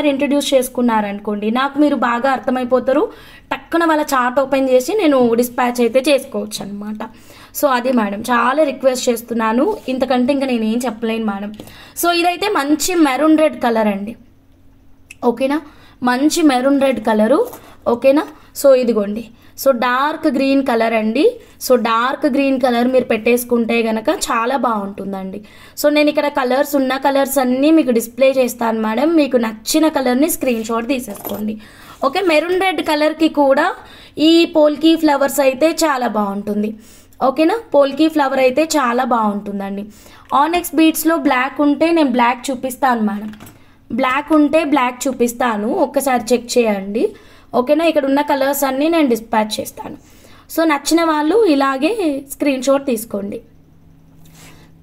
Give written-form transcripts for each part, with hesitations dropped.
Introduce చేసుకున్నారనుకోండి, నాకు మీరు బాగా అర్థమైపోతారు. టక్కున వాళ్ళ చార్ట్ ఓపెన్ చేసి నేను డిస్పాచ్ అయితే చేసుకోవచ్చు అనమాట. సో అది మేడం, చాలా రిక్వెస్ట్ చేస్తున్నాను, ఇంతకంటే ఇంకా నేను ఏం చెప్పలేను మేడం. సో ఇదైతే మంచి మెరూన్ రెడ్ కలర్ అండి, ఓకేనా, మంచి మెరూన్ రెడ్ కలరు, ఓకేనా. సో ఇదిగోండి, సో డార్క్ గ్రీన్ కలర్ అండి. సో డార్క్ గ్రీన్ కలర్ మీరు పెట్టేసుకుంటే కనుక చాలా బాగుంటుందండి. సో నేను ఇక్కడ కలర్స్ ఉన్న కలర్స్ అన్నీ మీకు డిస్ప్లే చేస్తాను మేడం. మీకు నచ్చిన కలర్ని స్క్రీన్ షాట్ తీసేసుకోండి, ఓకే. మెరూన్ రెడ్ కలర్కి కూడా ఈ పోల్కీ ఫ్లవర్స్ అయితే చాలా బాగుంటుంది, ఓకేనా. పోల్కీ ఫ్లవర్ అయితే చాలా బాగుంటుందండి. ఆనెక్స్ బీడ్స్లో బ్లాక్ ఉంటే నేను బ్లాక్ చూపిస్తాను మేడం, బ్లాక్ ఉంటే బ్లాక్ చూపిస్తాను, ఒక్కసారి చెక్ చేయండి, ఓకేనా. ఇక్కడ ఉన్న కలర్స్ అన్నీ నేను డిస్పాచ్ చేస్తాను. సో నచ్చిన వాళ్ళు ఇలాగే స్క్రీన్ షాట్ తీసుకోండి.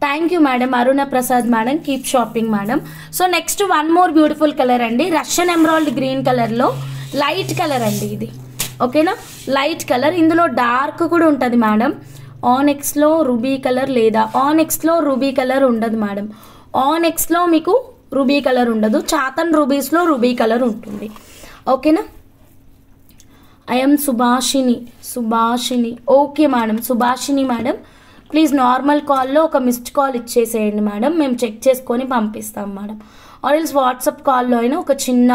Thank you madam, Aruna Prasad madam, keep shopping madam. So next one more beautiful colour అండి, రష్యన్ ఎమరాల్డ్ గ్రీన్ కలర్లో లైట్ కలర్ అండి ఇది, ఓకేనా. లైట్ కలర్, ఇందులో డార్క్ కూడా ఉంటుంది మేడం. ఆనెక్స్లో రూబీ కలర్ లేదా ఆనెక్స్లో రూబీ కలర్ ఉండదు మేడం. ఆనెక్స్లో మీకు రూబీ కలర్ ఉండదు, చాతన్ రూబీస్లో రూబీ కలర్ ఉంటుంది, ఓకేనా. I'm Subhashini okay madam, Subhashini madam, please normal కాల్లో ఒక మిస్డ్ కాల్ ఇచ్చేసేయండి మేడం, మేము చెక్ చేసుకొని పంపిస్తాం మేడం. ఆర్ ఎల్స్ వాట్సాప్ కాల్లో అయినా ఒక చిన్న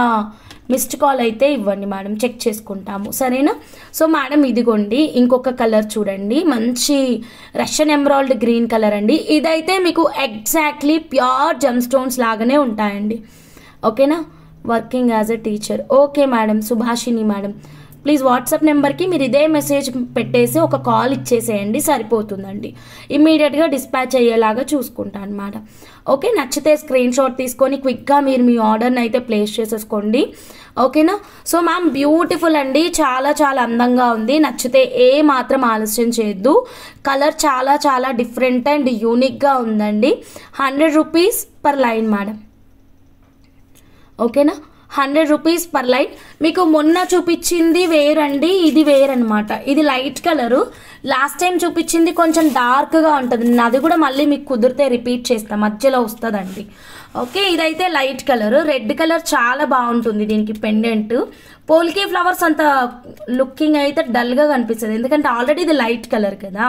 మిస్డ్ కాల్ అయితే ఇవ్వండి మేడం, చెక్ చేసుకుంటాము, సరేనా. సో మేడం ఇదిగోండి ఇంకొక కలర్ చూడండి, మంచి రష్యన్ ఎమరాల్డ్ గ్రీన్ కలర్ అండి. ఇదైతే మీకు ఎగ్జాక్ట్లీ ప్యూర్ జెమ్ స్టోన్స్ లాగానే ఉంటాయండి, ఓకేనా. Working as a teacher, okay madam, Subhashini madam, please WhatsApp నెంబర్కి మీరు ఇదే మెసేజ్ పెట్టేసి ఒక కాల్ ఇచ్చేసేయండి, సరిపోతుందండి. ఇమ్మీడియట్గా డిస్పాచ్ అయ్యేలాగా చూసుకుంటాను అనమాట, ఓకే. నచ్చితే స్క్రీన్ షాట్ తీసుకొని క్విక్గా మీరు మీ ఆర్డర్ని అయితే ప్లేస్ చేసేసుకోండి, ఓకేనా. సో మ్యామ్ బ్యూటిఫుల్ అండి, చాలా చాలా అందంగా ఉంది, నచ్చితే ఏ మాత్రం ఆలస్యం చేయొద్దు. కలర్ చాలా చాలా డిఫరెంట్ అండ్ యూనిక్గా ఉందండి. 100 రూపీస్ పర్ లైన్ మేడం, ఓకేనా. 100 రూపీస్ పర్ లైన్. మీకు మొన్న చూపించింది వేరండి, ఇది వేరనమాట. ఇది లైట్ కలరు, లాస్ట్ టైం చూపించింది కొంచెం డార్క్గా ఉంటుంది, అది కూడా మళ్ళీ మీకు కుదిరితే రిపీట్ చేస్తాం, మధ్యలో వస్తుందండి, ఓకే. ఇదైతే లైట్ కలరు, రెడ్ కలర్ చాలా బాగుంటుంది దీనికి పెండెంట్. పోల్కీ ఫ్లవర్స్ అంత లుకింగ్ అయితే డల్గా కనిపిస్తుంది, ఎందుకంటే ఆల్రెడీ ఇది లైట్ కలర్ కదా,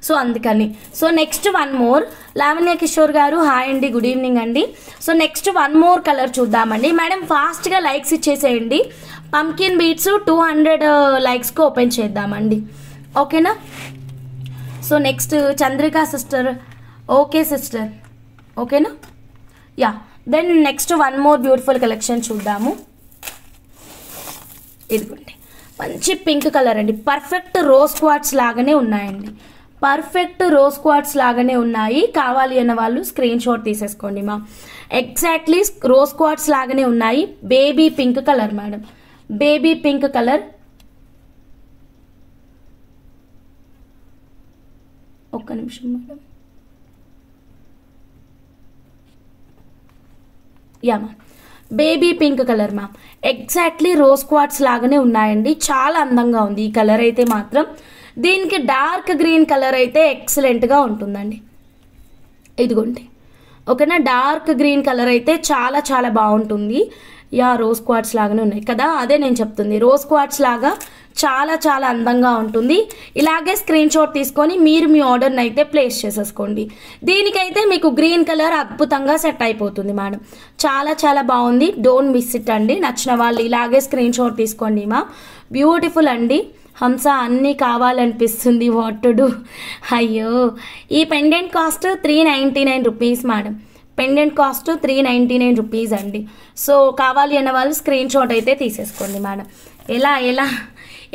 సో అందుకని. So next one more, Lavanya Kishore గారు హాయ్ అండి, గుడ్ ఈవినింగ్ అండి. So next one more colour చూద్దామండి మేడం, ఫాస్ట్గా లైక్స్ ఇచ్చేసేయండి. పంకిన్ బీట్స్ 200 లైక్స్కి ఓపెన్ చేద్దామండి, ఓకేనా. So next Chandrika sister, okay sister, ఓకేనా, yeah. Then next one more beautiful collection చూద్దాము. ఇదిగోండి మంచి పింక్ కలర్ అండి, పర్ఫెక్ట్ రోజ్ క్వార్ట్స్ లాగానే ఉన్నాయండి, పర్ఫెక్ట్ రోజ్ క్వార్ట్స్ లాగానే ఉన్నాయి. కావాలి అన్న వాళ్ళు స్క్రీన్ షాట్ తీసేసుకోండి మా, ఎగ్జాక్ట్లీ రోజ్ క్వార్ట్స్ లాగానే ఉన్నాయి. Baby pink colour madam, baby pink colour, ఒక్క నిమిషం madam, yeah ma'am, baby pink colour ma'am, exactly rose quartz లాగానే ఉన్నాయండి, చాలా అందంగా ఉంది ఈ కలర్ అయితే మాత్రం. దీనికి డార్క్ గ్రీన్ కలర్ అయితే ఎక్సలెంట్గా ఉంటుందండి, ఇదిగోండి, ఓకేనా. డార్క్ గ్రీన్ కలర్ అయితే చాలా చాలా బాగుంటుంది. యా రోజ్ క్వార్ట్స్ లాగానే ఉన్నాయి కదా, అదే నేను చెప్తుంది, రోజ్ క్వార్ట్స్ లాగా చాలా చాలా అందంగా ఉంటుంది. ఇలాగే స్క్రీన్ షాట్ తీసుకొని మీరు మీ ఆర్డర్ని అయితే ప్లేస్ చేసేసుకోండి. దీనికైతే మీకు గ్రీన్ కలర్ అద్భుతంగా సెట్ అయిపోతుంది మేడం, చాలా చాలా బాగుంది, డోంట్ మిస్ ఇట్ అండి. నచ్చిన వాళ్ళు ఇలాగే స్క్రీన్ షాట్ తీసుకోండి మా, బ్యూటిఫుల్ అండి. హంస అన్నీ కావాలనిపిస్తుంది, వాట్ టు డూ. అయ్యో, ఈ pendant cost 399 rupees madam, pendant cost 399 rupees అండి. సో కావాలి అన్న వాళ్ళు స్క్రీన్ షాట్ అయితే తీసేసుకోండి మేడం. ఎలా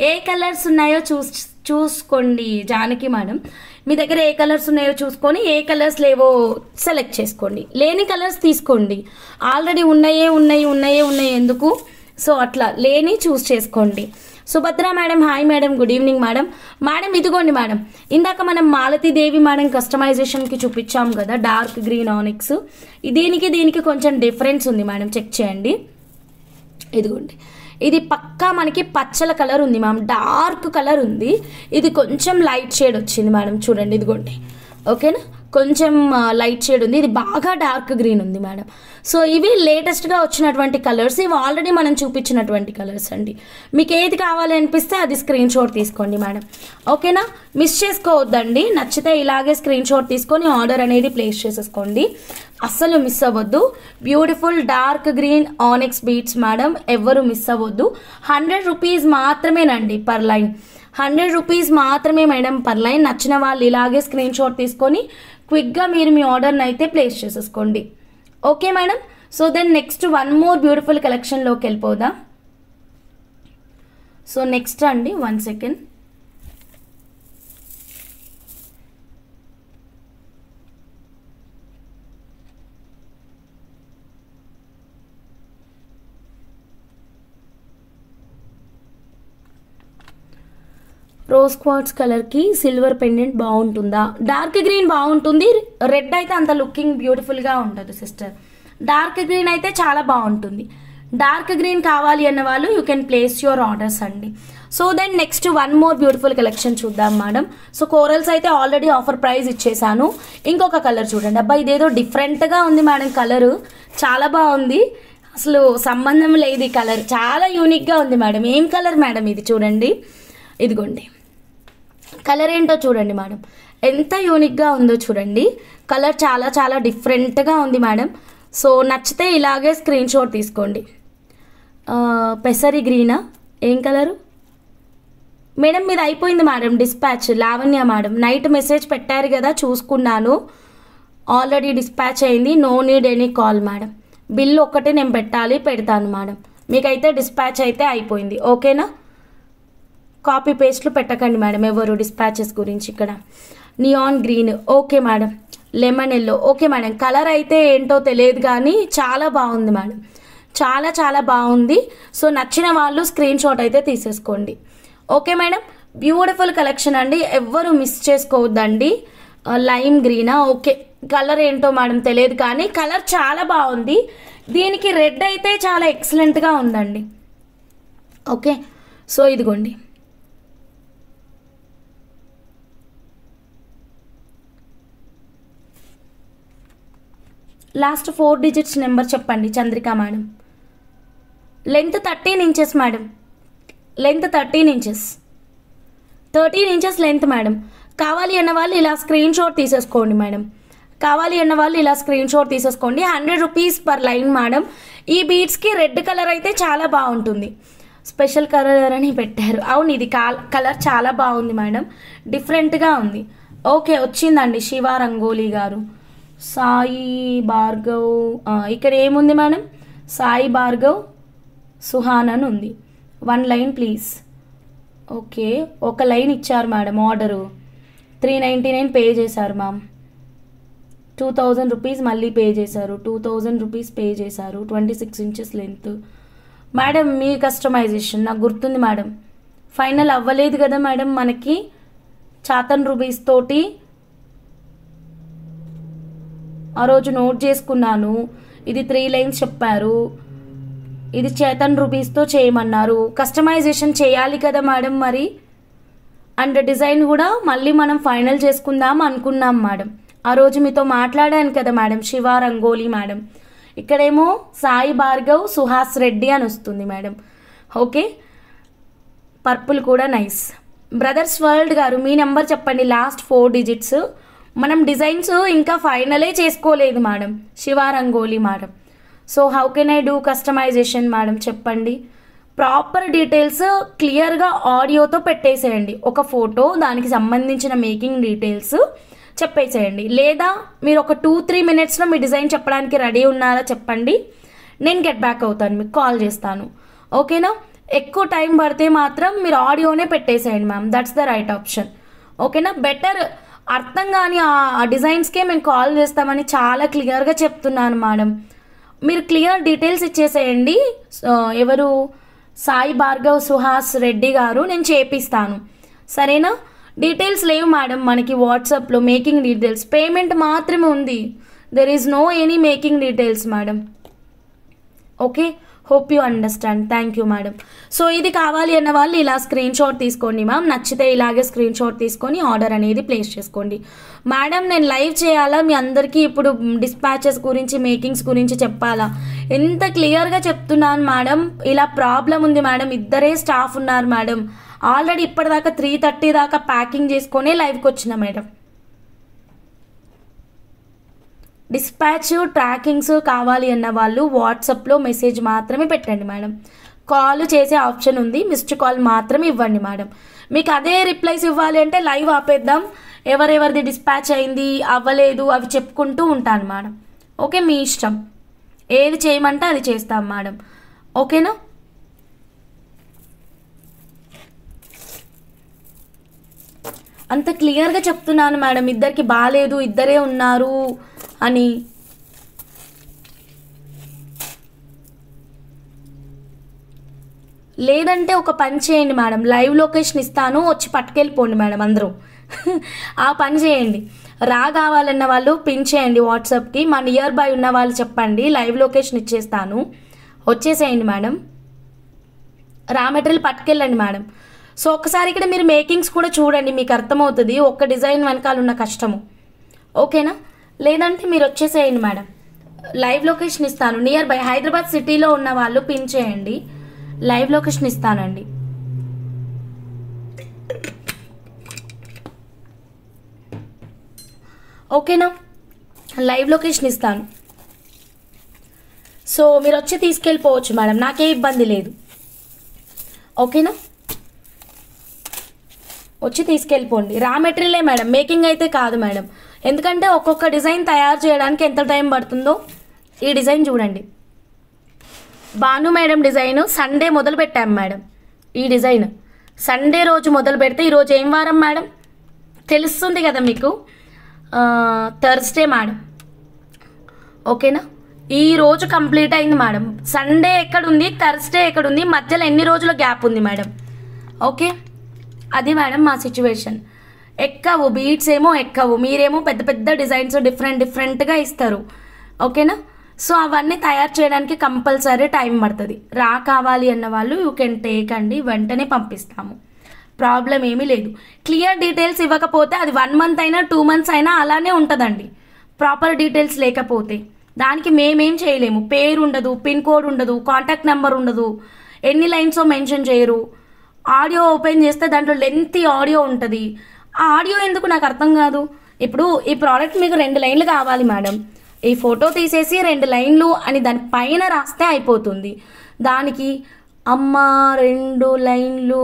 ఏ కలర్స్ ఉన్నాయో చూసుకోండి జానకి మేడం, మీ దగ్గర ఏ కలర్స్ ఉన్నాయో చూసుకొని ఏ కలర్స్ లేవో సెలెక్ట్ చేసుకోండి, లేని కలర్స్ తీసుకోండి. ఆల్రెడీ ఉన్నాయి ఎందుకు, సో అట్లా లేని చూస్ చేసుకోండి. Subhadra madam hi madam, good evening madam. Madam ఇదిగోండి మేడం, ఇందాక మనం మాలతీదేవి మేడం కస్టమైజేషన్కి చూపించాం కదా డార్క్ గ్రీన్ ఆనిక్స్, దీనికి కొంచెం డిఫరెన్స్ ఉంది మేడం, చెక్ చేయండి. ఇదిగోండి, ఇది పక్కా మనకి పచ్చల కలర్ ఉంది మ్యామ్, డార్క్ కలర్ ఉంది, ఇది కొంచెం లైట్ షేడ్ వచ్చింది మేడం, చూడండి ఇదిగోండి, ఓకేనా. కొంచెం లైట్ షేడ్ ఉంది, ఇది బాగా డార్క్ గ్రీన్ ఉంది మేడం. సో ఇవి లేటెస్ట్గా వచ్చినటువంటి కలర్స్, ఇవి ఆల్రెడీ మనం చూపించినటువంటి కలర్స్ అండి. మీకు ఏది కావాలి అనిపిస్తే అది స్క్రీన్ షాట్ తీసుకోండి మేడం. ఓకేనా, మిస్ చేసుకోవద్దండి. నచ్చితే ఇలాగే స్క్రీన్ షాట్ తీసుకొని ఆర్డర్ అనేది ప్లేస్ చేసేసుకోండి, అస్సలు మిస్ అవ్వద్దు. Beautiful dark green ఆనెక్స్ beats madam, ఎవరు మిస్ అవ్వద్దు. 100 రూపీస్ మాత్రమేనండి పర్ లైన్, 100 రూపీస్ మాత్రమే మేడం పర్ లైన్. నచ్చిన వాళ్ళు ఇలాగే స్క్రీన్ షాట్ తీసుకొని క్విక్గా మీరు మీ ఆర్డర్ని అయితే ప్లేస్ చేసేసుకోండి. Okay madam. So then next one more beautiful కలెక్షన్లోకి వెళ్ళిపోదాం. సో నెక్స్ట్ అండి, 1 సెకండ్. రోజ్ క్వార్ట్స్ కలర్కి సిల్వర్ పెండెంట్ బాగుంటుందా? డార్క్ గ్రీన్ బాగుంటుంది, రెడ్ అయితే అంత లుకింగ్ బ్యూటిఫుల్గా ఉండదు సిస్టర్. డార్క్ గ్రీన్ అయితే చాలా బాగుంటుంది. డార్క్ గ్రీన్ కావాలి అన్న వాళ్ళు you can place your orders అండి. So then next one more beautiful collection చూద్దాం మేడం. సో కోరల్స్ అయితే ఆల్రెడీ ఆఫర్ ప్రైస్ ఇచ్చేసాను. ఇంకొక కలర్ చూడండి, అబ్బా ఇదేదో డిఫరెంట్గా ఉంది మేడం, కలరు చాలా బాగుంది, అసలు సంబంధం లేదు ఈ కలర్, చాలా యూనిక్గా ఉంది మేడం. ఏం కలర్ మేడం ఇది? చూడండి, ఇదిగోండి కలర్ ఏంటో చూడండి మేడం, ఎంత యూనిక్గా ఉందో చూడండి. కలర్ చాలా చాలా డిఫరెంట్గా ఉంది మేడం. సో నచ్చితే ఇలాగే స్క్రీన్ షాట్ తీసుకోండి. పెసరి గ్రీనా, ఏం కలరు మేడం? మీది అయిపోయింది madam dispatch. Lavanya madam night message పెట్టారు కదా, చూసుకున్నాను, ఆల్రెడీ డిస్పాచ్ అయింది. No need any call madam. Bill ఒక్కటే నేను పెడతాను మేడం. మీకైతే డిస్పాచ్ అయితే అయిపోయింది. ఓకేనా, కాపీ పేస్ట్లు పెట్టకండి మేడం ఎవరు డిస్పాచెస్ గురించి. ఇక్కడ neon green okay madam, lemon yellow okay madam. Colour అయితే ఏంటో తెలియదు కానీ చాలా బాగుంది మేడం, చాలా చాలా బాగుంది. సో నచ్చిన వాళ్ళు స్క్రీన్ షాట్ అయితే తీసేసుకోండి. ఓకే మేడం, బ్యూటిఫుల్ కలెక్షన్ అండి, ఎవ్వరు మిస్ చేసుకోవద్దండి. లైమ్ గ్రీనా, ఓకే కలర్ ఏంటో మేడం తెలియదు కానీ కలర్ చాలా బాగుంది. దీనికి రెడ్ అయితే చాలా ఎక్సలెంట్గా ఉందండి. ఓకే, సో ఇదిగోండి లాస్ట్ 4 డిజిట్స్ నెంబర్ చెప్పండి Chandrika madam. Length 13 inches madam, length 13 inches, 13 inches length madam. కావాలి అన్న వాళ్ళు ఇలా స్క్రీన్ షాట్ తీసేసుకోండి మేడం, కావాలి అన్న వాళ్ళు ఇలా స్క్రీన్ షాట్ తీసేసుకోండి. 100 రూపీస్ పర్ లైన్ మేడం. ఈ బీడ్స్కి రెడ్ కలర్ అయితే చాలా బాగుంటుంది, స్పెషల్ కలర్ అని పెట్టారు. అవును, ఇది కలర్ చాలా బాగుంది మేడం, డిఫరెంట్గా ఉంది. ఓకే వచ్చిందండి శివ రంగోలీ గారు. సాయి భార్గవ్, ఇక్కడ ఏముంది మేడం? సాయి భార్గవ్ సుహాన్ అని ఉంది. 1 లైన్ ప్లీజ్. ఓకే, ఒక లైన్ ఇచ్చారు మేడం. ఆర్డరు 399 పే చేశారు మ్యామ్. 2000 రూపీస్ మళ్ళీ పే చేశారు, 2000 రూపీస్ పే చేశారు. 26 ఇంచెస్ లెంత్ మేడం. మీ కస్టమైజేషన్ నాకు గుర్తుంది మేడం, ఫైనల్ అవ్వలేదు కదా మేడం మనకి. చాతన్ రూపీస్ తోటి ఆ రోజు నోట్ చేసుకున్నాను. ఇది 3 లైన్స్ చెప్పారు, ఇది చేతన్ రూపీస్తో చేయమన్నారు. కస్టమైజేషన్ చేయాలి కదా మేడం మరి. అండ్ డిజైన్ కూడా మళ్ళీ మనం ఫైనల్ చేసుకుందాం అనుకున్నాం మేడం. ఆ రోజు మీతో మాట్లాడాను కదా మేడం, శివ రంగోలీ మేడం. ఇక్కడేమో సాయి భార్గవ్ సుహాస్ రెడ్డి అని వస్తుంది మేడం. ఓకే, పర్పుల్ కూడా నైస్. బ్రదర్స్ వరల్డ్ గారు మీ నెంబర్ చెప్పండి, లాస్ట్ 4 డిజిట్స్. మనం డిజైన్స్ ఇంకా ఫైనలే చేసుకోలేదు madam, Shiva rangoli madam. So how can I do customization madam చెప్పండి. ప్రాపర్ డీటెయిల్స్ క్లియర్గా ఆడియోతో పెట్టేసేయండి, ఒక ఫోటో దానికి సంబంధించిన మేకింగ్ డీటెయిల్స్ చెప్పేసేయండి. లేదా మీరు ఒక 2-3 మినిట్స్లో మీ డిజైన్ చెప్పడానికి రెడీ ఉన్నారా చెప్పండి, నేను గెట్ బ్యాక్ అవుతాను, మీకు కాల్ చేస్తాను. ఓకేనా, ఎక్కువ టైం పడితే మాత్రం మీరు ఆడియోనే పెట్టేసేయండి ma'am, that's the right option. ఓకేనా, బెటర్. అర్థం కానీ ఆ డిజైన్స్కే మేము కాల్ చేస్తామని చాలా క్లియర్గా చెప్తున్నాను మేడం. మీరు క్లియర్ డీటెయిల్స్ ఇచ్చేసేయండి. ఎవరు? సాయి భార్గవ్ సుహాస్ రెడ్డి గారు, నేను చేపిస్తాను సరేనా. డీటెయిల్స్ లేవు మేడం మనకి వాట్సాప్లో, మేకింగ్ డీటెయిల్స్, పేమెంట్ మాత్రమే ఉంది. There is no any making details madam. Okay, hope you understand. Thank you madam. So ఇది కావాలి అన్న వాళ్ళు ఇలా స్క్రీన్ షాట్ తీసుకోండి మ్యామ్. నచ్చితే ఇలాగే స్క్రీన్ షాట్ తీసుకొని ఆర్డర్ అనేది ప్లేస్ చేసుకోండి. మేడం నేను లైవ్ చేయాలా మీ అందరికీ? ఇప్పుడు డిస్పాచెస్ గురించి మేకింగ్స్ గురించి చెప్పాలా? ఎంత క్లియర్గా చెప్తున్నాను మేడం. ఇలా ప్రాబ్లం ఉంది మేడం, ఇద్దరే స్టాఫ్ ఉన్నారు మేడం. ఆల్రెడీ ఇప్పటిదాకా 3:30 దాకా ప్యాకింగ్ చేసుకొని లైవ్కి వచ్చిన మేడం. డిస్పాచ్ ట్రాకింగ్స్ కావాలి అన్న వాళ్ళు వాట్సాప్లో మెసేజ్ మాత్రమే పెట్టండి మేడం. కాల్ చేసే ఆప్షన్ ఉంది, మిస్డ్ కాల్ మాత్రమే ఇవ్వండి మేడం. మీకు అదే రిప్లైస్ ఇవ్వాలి అంటే లైవ్ ఆపేద్దాం, ఎవరెవరిది డిస్పాచ్ అయింది అవ్వలేదు అవి చెప్పుకుంటూ ఉంటాను మేడం. ఓకే, మీ ఇష్టం, ఏది చేయమంటే అది చేస్తాం మేడం. ఓకేనా? అంత క్లియర్గా చెప్తున్నాను మేడం, ఇద్దరికి బాగాలేదు, ఇద్దరే ఉన్నారు అని. లేదంటే ఒక పని చేయండి మేడం, లైవ్ లొకేషన్ ఇస్తాను, వచ్చి పట్టుకెళ్ళిపోండి మేడం అందరూ. ఆ పని చేయండి. కావాలన్న వాళ్ళు పిన్ చేయండి వాట్సాప్కి. మా నియర్ బై ఉన్న వాళ్ళు చెప్పండి, లైవ్ లొకేషన్ ఇచ్చేస్తాను, వచ్చేసేయండి మేడం. మెటీరియల్ పట్టుకెళ్ళండి మేడం. సో ఒకసారి ఇక్కడ మీరు మేకింగ్స్ కూడా చూడండి, మీకు అర్థమవుతుంది ఒక్క డిజైన్ వెనకాల ఉన్న కష్టము. ఓకేనా? లేదంటే మీరు వచ్చేసేయండి మేడం, లైవ్ లొకేషన్ ఇస్తాను. నియర్ బై హైదరాబాద్ సిటీలో ఉన్న వాళ్ళు పిన్ చేయండి, లైవ్ లొకేషన్ ఇస్తానండి. ఓకేనా? లైవ్ లొకేషన్ ఇస్తాను. సో మీరు వచ్చి తీసుకెళ్ళిపోవచ్చు మేడం, నాకే ఇబ్బంది లేదు. ఓకేనా? వచ్చి తీసుకెళ్ళిపోండి. మెటీరియలే మేడం, మేకింగ్ అయితే కాదు మేడం. ఎందుకంటే ఒక్కొక్క డిజైన్ తయారు చేయడానికి ఎంత టైం పడుతుందో. ఈ డిజైన్ చూడండి, భాను మేడం డిజైన్ సండే మొదలు పెట్టాం మేడం. ఈ డిజైన్ సండే రోజు మొదలు పెడితే ఈరోజు ఏం వారం మేడం తెలుస్తుంది కదా మీకు, థర్స్డే మేడం. ఓకేనా? ఈ రోజు కంప్లీట్ అయింది మేడం. సండే ఎక్కడుంది, థర్స్డే ఎక్కడుంది, మధ్యలో ఎన్ని రోజుల గ్యాప్ ఉంది మేడం? ఓకే, అది మేడం మా సిచ్యువేషన్. ఎక్కవు బీట్స్ ఏమో ఎక్కవు, మీరేమో పెద్ద పెద్ద డిజైన్స్ డిఫరెంట్గా ఇస్తారు. ఓకేనా? సో అవన్నీ తయారు చేయడానికి కంపల్సరీ టైం పడుతుంది. కావాలి అన్న వాళ్ళు యూ కెన్ టేక్ అండి, వెంటనే పంపిస్తాము, ప్రాబ్లం ఏమీ లేదు. క్లియర్ డీటెయిల్స్ ఇవ్వకపోతే అది 1 మంత్ అయినా 2 మంత్స్ అయినా అలానే ఉంటుందండి. ప్రాపర్ డీటెయిల్స్ లేకపోతే దానికి మేమేం చేయలేము. పేరు ఉండదు, పిన్ కోడ్ ఉండదు, కాంటాక్ట్ నెంబర్ ఉండదు, ఎన్ని లైన్సో మెన్షన్ చేయరు. ఆడియో ఓపెన్ చేస్తే దాంట్లో లెంతీ ఆడియో ఉంటుంది. ఆ ఆడియో ఎందుకు నాకు అర్థం కాదు. ఇప్పుడు ఈ ప్రోడక్ట్ మీకు 2 లైన్లు కావాలి మేడం, ఈ ఫోటో తీసేసి 2 లైన్లు అని దాని పైన రాస్తే అయిపోతుంది. దానికి అమ్మ 2 లైన్లు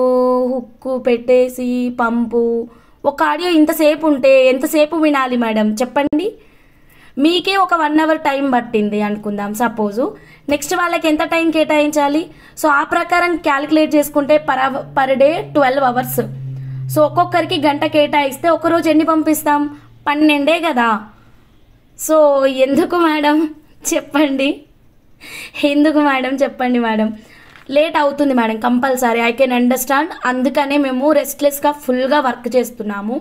హుక్కు పెట్టేసి పంపు, ఒక ఆడియో ఇంతసేపు ఉంటే ఎంతసేపు వినాలి మేడం చెప్పండి? మీకే ఒక 1 అవర్ టైం పట్టింది అనుకుందాం సపోజు, నెక్స్ట్ వాళ్ళకి ఎంత టైం కేటాయించాలి? సో ఆ ప్రకారం క్యాలిక్యులేట్ చేసుకుంటే పర్ డే 12 అవర్స్. సో ఒక్కొక్కరికి గంట కేటాయిస్తే ఒకరోజు ఎన్ని పంపిస్తాం? 12 కదా. సో ఎందుకు మేడం చెప్పండి, ఎందుకు మేడం చెప్పండి మేడం? లేట్ అవుతుంది madam compulsory, I can understand. అందుకనే మేము రెస్ట్లెస్గా ఫుల్గా వర్క్ చేస్తున్నాము.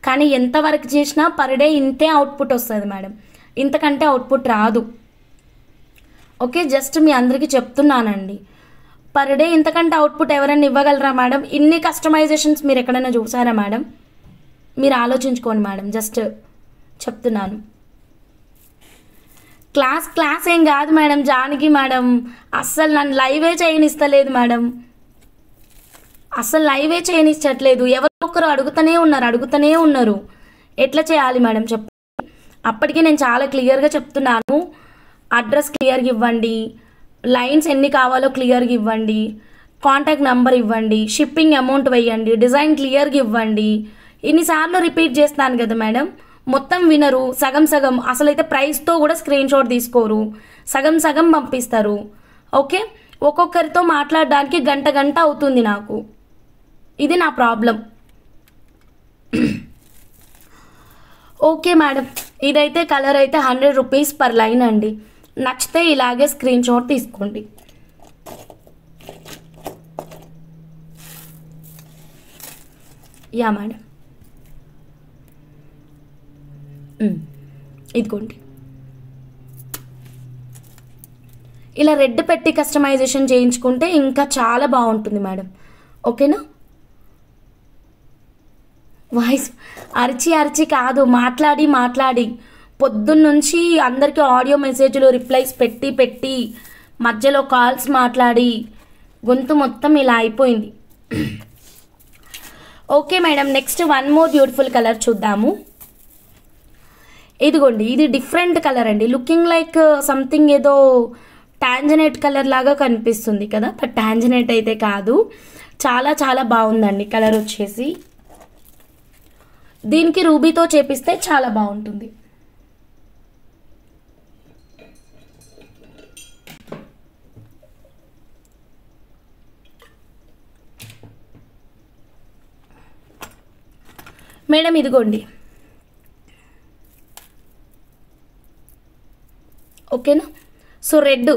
కానీ ఎంత వర్క్ చేసినా పర్ డే ఇంతే అవుట్పుట్ వస్తుంది మేడం, ఇంతకంటే అవుట్పుట్ రాదు. ఓకే, జస్ట్ మీ అందరికీ చెప్తున్నానండి, పర్ డే ఇంతకంటే అవుట్పుట్ ఎవరైనా ఇవ్వగలరా మేడం? ఇన్ని కస్టమైజేషన్స్ మీరు ఎక్కడైనా చూసారా మేడం? మీరు ఆలోచించుకోండి మేడం, జస్ట్ చెప్తున్నాను. క్లాస్ ఏం కాదు మేడం, జానకి మేడం అస్సలు నన్ను లైవే చేయనిస్తలేదు మేడం, అస్సలు లైవే చేయనిచ్చట్లేదు. ఎవరొక్కరు అడుగుతూనే ఉన్నారు. ఎట్లా చేయాలి మేడం చెప్పండి? అప్పటికే నేను చాలా క్లియర్గా చెప్తున్నాను, అడ్రస్ క్లియర్గా ఇవ్వండి, లైన్స్ ఎన్ని కావాలో క్లియర్గా ఇవ్వండి, కాంటాక్ట్ నెంబర్ ఇవ్వండి, షిప్పింగ్ అమౌంట్ వేయండి, డిజైన్ క్లియర్గా ఇవ్వండి. ఇన్నిసార్లు రిపీట్ చేస్తాను కదా మేడం, మొత్తం వినరు, సగం సగం, అసలైతే ప్రైస్తో కూడా స్క్రీన్ షాట్ తీసుకోరు, సగం సగం పంపిస్తారు. ఓకే, ఒక్కొక్కరితో మాట్లాడడానికి గంట అవుతుంది నాకు, ఇది నా ప్రాబ్లం. ఓకే మేడం, ఇదైతే కలర్ అయితే 100 రూపీస్ పర్ లైన్ అండి. నచ్చితే ఇలాగే స్క్రీన్ షాట్ తీసుకోండి. యా మేడం, ఇదిగోండి. ఇలా రెడ్ పెట్టి కస్టమైజేషన్ చేయించుకుంటే ఇంకా చాలా బాగుంటుంది మేడం. ఓకేనా? వాయిస్ అరిచి అరిచి కాదు, మాట్లాడి మాట్లాడి పొద్దున్నుంచి అందరికీ ఆడియో మెసేజ్లు రిప్లైస్ పెట్టి పెట్టి మధ్యలో కాల్స్ మాట్లాడి గొంతు మొత్తం ఇలా అయిపోయింది. Okay madam, next one more beautiful colour చూద్దాము. ఇదిగోండి, ఇది డిఫరెంట్ కలర్ అండి. లుకింగ్ లైక్ సంథింగ్ ఏదో టాంజనేట్ కలర్ లాగా కనిపిస్తుంది కదా, బట్ టాంజనేట్ అయితే కాదు. చాలా చాలా బాగుందండి కలర్ వచ్చేసి. దీనికి రూబీతో చేపిస్తే చాలా బాగుంటుంది. మేడం ఇదిగోండి, ఓకేనా? సో రెడ్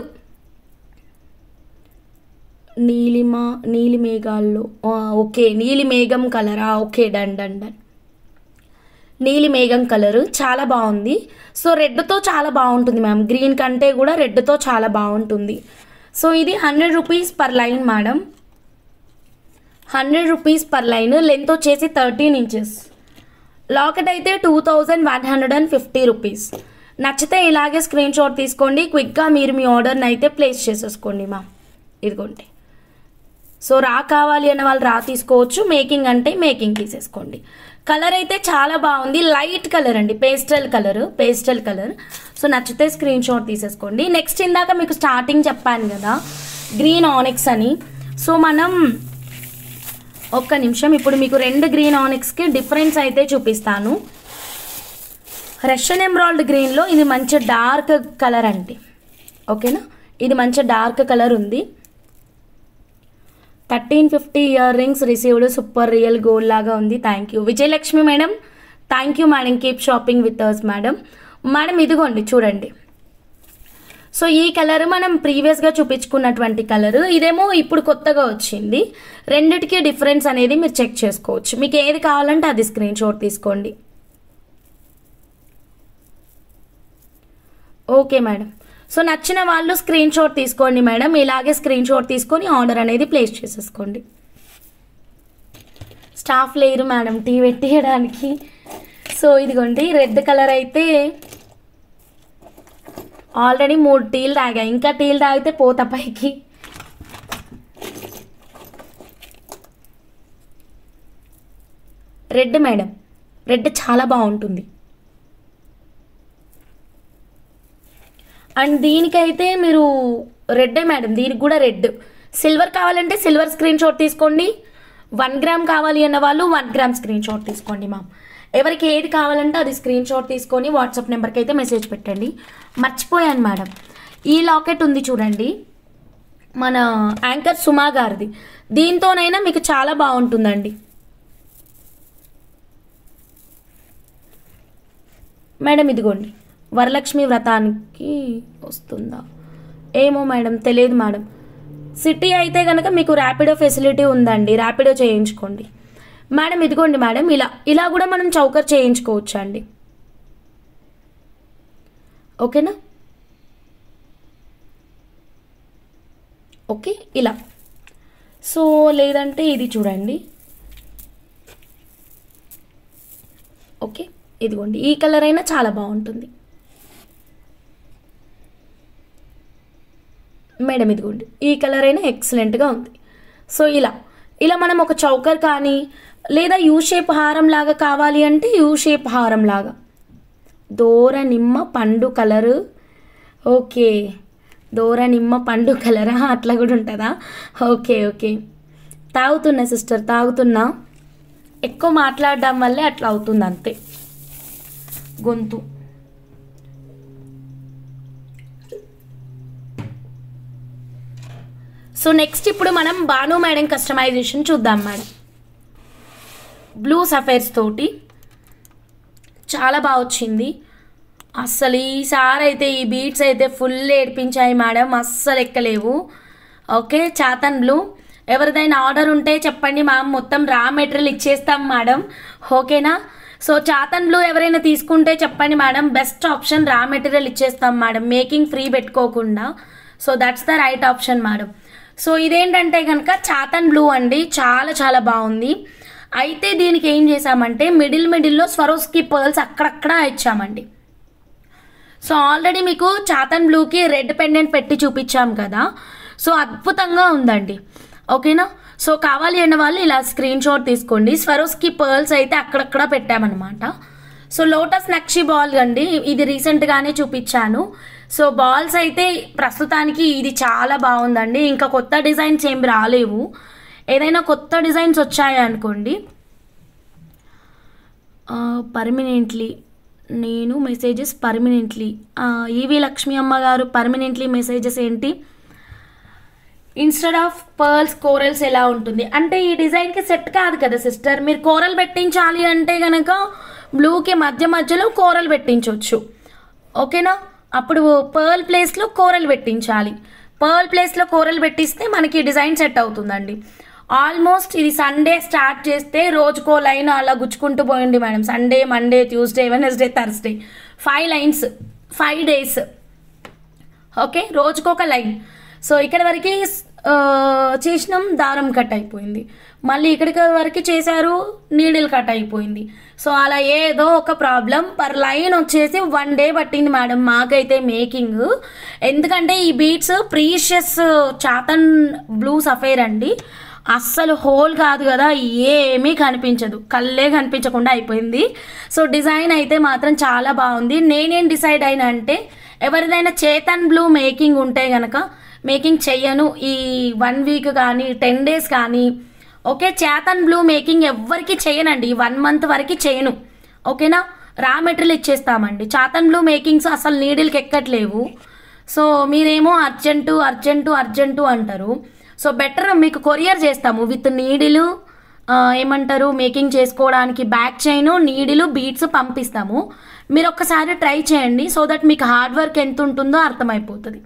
నీలి మేఘాల్లో, ఓకే నీలి మేఘం కలరా, ఓకే డన్ డన్ డన్. నీలి మేఘం కలరు చాలా బాగుంది. సో రెడ్తో చాలా బాగుంటుంది మ్యామ్, గ్రీన్ కంటే కూడా రెడ్తో చాలా బాగుంటుంది. సో ఇది 100 rupees per line madam, 100 rupees per line. Length వచ్చేసి 13 ఇంచెస్. లాకెట్ అయితే 2150 రూపీస్. నచ్చితే ఇలాగే స్క్రీన్ షాట్ తీసుకోండి, క్విక్గా మీరు మీ ఆర్డర్ని అయితే ప్లేస్ చేసేసుకోండి మ్యామ్. ఇదిగోండి, సో రా కావాలి అన్న వాళ్ళు రా తీసుకోవచ్చు, మేకింగ్ అంటే మేకింగ్ తీసేసుకోండి. కలర్ అయితే చాలా బాగుంది, లైట్ కలర్ అండి, పేస్టల్ కలర్. సో నచ్చితే స్క్రీన్ షాట్ తీసేసుకోండి. నెక్స్ట్ ఇందాక మీకు స్టార్టింగ్ చెప్పాను కదా గ్రీన్ ఆనిక్స్ అని. సో మనం ఒక్క నిమిషం, ఇప్పుడు మీకు 2 గ్రీన్ ఆనిక్స్కి డిఫరెన్స్ అయితే చూపిస్తాను. రష్యన్ ఎమరాల్డ్ గ్రీన్లో ఇది మంచి డార్క్ కలర్ అండి, ఓకేనా? ఇది మంచి డార్క్ కలర్ ఉంది. 1350 ear rings received, super real gold లాగా ఉంది. Thank you Vijayalakshmi madam, thank you madam, keep shopping with us madam. Madam ఇదిగోండి చూడండి, సో ఈ కలర్ మనం ప్రీవియస్గా చూపించుకున్నటువంటి కలర్, ఇదేమో ఇప్పుడు కొత్తగా వచ్చింది. రెండిటికి డిఫరెన్స్ అనేది మీరు చెక్ చేసుకోవచ్చు. మీకు ఏది కావాలంటే అది స్క్రీన్ షాట్ తీసుకోండి. ఓకే మేడం, సో నచ్చిన వాళ్ళు స్క్రీన్ షాట్ తీసుకోండి మేడం. ఇలాగే స్క్రీన్ షాట్ తీసుకొని ఆర్డర్ అనేది ప్లేస్ చేసేసుకోండి. స్టాఫ్ లేరు మేడం టీ పెట్టియడానికి. సో ఇదిగోండి, రెడ్ కలర్ అయితే ఆల్రెడీ 3 టీలు తాగా, ఇంకా టీలు తాగితే పోతా పైకి. రెడ్ మేడం, రెడ్ చాలా బాగుంటుంది. అండ్ దీనికైతే మీరు రెడ్డే మేడం, దీనికి కూడా రెడ్. సిల్వర్ కావాలంటే సిల్వర్ స్క్రీన్ షాట్ తీసుకోండి. 1 గ్రామ్ కావాలి అన్న వాళ్ళు 1 గ్రామ్ స్క్రీన్ షాట్ తీసుకోండి మ్యామ్. ఎవరికి ఏది కావాలంటే అది స్క్రీన్ షాట్ తీసుకొని వాట్సాప్ నెంబర్కి అయితే మెసేజ్ పెట్టండి. మర్చిపోయాను మేడం, ఈ లాకెట్ ఉంది చూడండి, మన యాంకర్ సుమా గారిది. దీంతోనైనా మీకు చాలా బాగుంటుందండి మేడం. ఇదిగోండి, వరలక్ష్మి వ్రతానికి వస్తుందా ఏమో మేడం, తెలియదు మేడం. సిటీ అయితే కనుక మీకు ర్యాపిడో ఫెసిలిటీ ఉందండి, ర్యాపిడో చేయించుకోండి మేడం. ఇదిగోండి మేడం, ఇలా కూడా మనం చౌకర్ చేయించుకోవచ్చు అండి, ఓకేనా? ఓకే, ఇలా. సో లేదంటే ఇది చూడండి, ఓకే ఇదిగోండి, ఈ కలర్ అయినా చాలా బాగుంటుంది మేడం. ఇదిగోండి, ఈ కలర్ అయినా ఎక్సలెంట్గా ఉంది. సో ఇలా మనం ఒక చౌకర్ కానీ లేదా యూ షేప్ హారం లాగా కావాలి అంటే యూ షేప్ హారం లాగా. దోర నిమ్మ పండు కలరు, ఓకే దోర నిమ్మ పండు కలరా, అట్లా కూడా ఉంటుందా? ఓకే ఓకే, తాగుతున్నా సిస్టర్, తాగుతున్నా. ఎక్కువ మాట్లాడడం వల్లే అట్లా అవుతుంది అంతే గొంతు. సో నెక్స్ట్ ఇప్పుడు మనం భాను మేడం కస్టమైజేషన్ చూద్దాం మేడం. బ్లూ సఫైర్స్ తోటి చాలా బాగా వచ్చింది. అస్సలు ఈసారి అయితే ఈ బీట్స్ అయితే ఫుల్ ఏడిపించాయి మేడం, అస్సలు ఎక్కలేవు. ఓకే, చాతన్ బ్లూ ఎవరిదైనా ఆర్డర్ ఉంటే చెప్పండి మ్యామ్, మొత్తం రా మెటీరియల్ ఇచ్చేస్తాం మేడం, ఓకేనా? సో చాతన్ బ్లూ ఎవరైనా తీసుకుంటే చెప్పండి madam, best option, raw material ఇచ్చేస్తాం మేడం, మేకింగ్ ఫ్రీ పెట్టుకోకుండా. So that's the right option madam. So ఇదేంటంటే కనుక చాతన్ బ్లూ అండి, చాలా చాలా బాగుంది. అయితే దీనికి ఏం చేసామంటే మిడిల్లో స్వరోస్కి పర్ల్స్ అక్కడక్కడ ఇచ్చామండి. సో ఆల్రెడీ మీకు చాతన్ బ్లూకి రెడ్ పెండెంట్ పెట్టి చూపించాం కదా, సో అద్భుతంగా ఉందండి. ఓకేనా? సో కావాలి అన్న వాళ్ళు ఇలా స్క్రీన్ షాట్ తీసుకోండి. స్వరోస్కి పర్ల్స్ అయితే అక్కడక్కడ పెట్టామన్నమాట. సో లోటస్ నక్షి బాల్ అండి, ఇది రీసెంట్గానే చూపించాను. సో బాల్స్ అయితే ప్రస్తుతానికి ఇది చాలా బాగుందండి. ఇంకా కొత్త డిజైన్స్ ఏం రాలేవు. ఏదైనా కొత్త డిజైన్స్ వచ్చాయి అనుకోండి. పర్మనెంట్లీ నేను మెసేజెస్ పర్మనెంట్లీ ఈవి లక్ష్మి అమ్మ గారు పర్మనెంట్లీ మెసేజెస్ ఏంటి? ఇన్స్టెడ్ ఆఫ్ పర్ల్స్ కోరల్స్ ఎలా ఉంటుంది అంటే ఈ డిజైన్కి సెట్ కాదు కదా సిస్టర్. మీరు కోరల్ పెట్టించాలి అంటే కనుక బ్లూకి మధ్యలో కోరల్ పెట్టించవచ్చు. ఓకేనా? అప్పుడు పర్ల్ ప్లేస్లో కోరల్ పెట్టించాలి. పర్ల్ ప్లేస్లో కోరల్ పెట్టిస్తే మనకి డిజైన్ సెట్ అవుతుందండి. ఆల్మోస్ట్ ఇది సండే స్టార్ట్ చేస్తే రోజుకో లైన్ అలా గుచ్చుకుంటూ పోయింది madam. Sunday, Monday, Tuesday, Wednesday, Thursday 5 lines 5 days. Okay, రోజుకొక లైన్. సో ఇక్కడ వరకు చేసినాం, దారం కట్ అయిపోయింది. మళ్ళీ ఇక్కడికి వరకు చేశారు, నీడిల్ కట్ అయిపోయింది. సో అలా ఏదో ఒక ప్రాబ్లం. పర్ లైన్ వచ్చేసి 1 day పట్టింది మేడం మాకైతే మేకింగ్. ఎందుకంటే ఈ బీట్స్ ప్రీషియస్ చాతన్ బ్లూ సఫైర్ అండి. అస్సలు హోల్ కాదు కదా, ఏమీ కనిపించదు, కళ్ళే కనిపించకుండా అయిపోయింది. సో డిజైన్ అయితే మాత్రం చాలా బాగుంది. నేనేం డిసైడ్ అయినా అంటే ఎవరిదైనా చేతన్ బ్లూ మేకింగ్ ఉంటే గనక మేకింగ్ చెయ్యను ఈ 1 week కానీ 10 days కానీ. ఓకే, చేతన్ బ్లూ మేకింగ్ ఎవ్వరికి చేయనండి, 1 month వరకు చేయను. ఓకేనా? రా మెటీరియల్ ఇచ్చేస్తామండి. చాతన్ బ్లూ మేకింగ్స్ అసలు నీడిల్కి ఎక్కట్లేవు. సో మీరేమో అర్జెంటు అంటారు. సో బెటర్ మీకు కొరియర్ చేస్తాము విత్ నీడిలు, ఏమంటారు మేకింగ్ చేసుకోవడానికి బ్యాక్ చైన్, నీడిలు, బీట్స్ పంపిస్తాము. మీరు ఒక్కసారి ట్రై చేయండి. సో దట్ మీకు హార్డ్ వర్క్ ఎంత ఉంటుందో అర్థమైపోతుంది.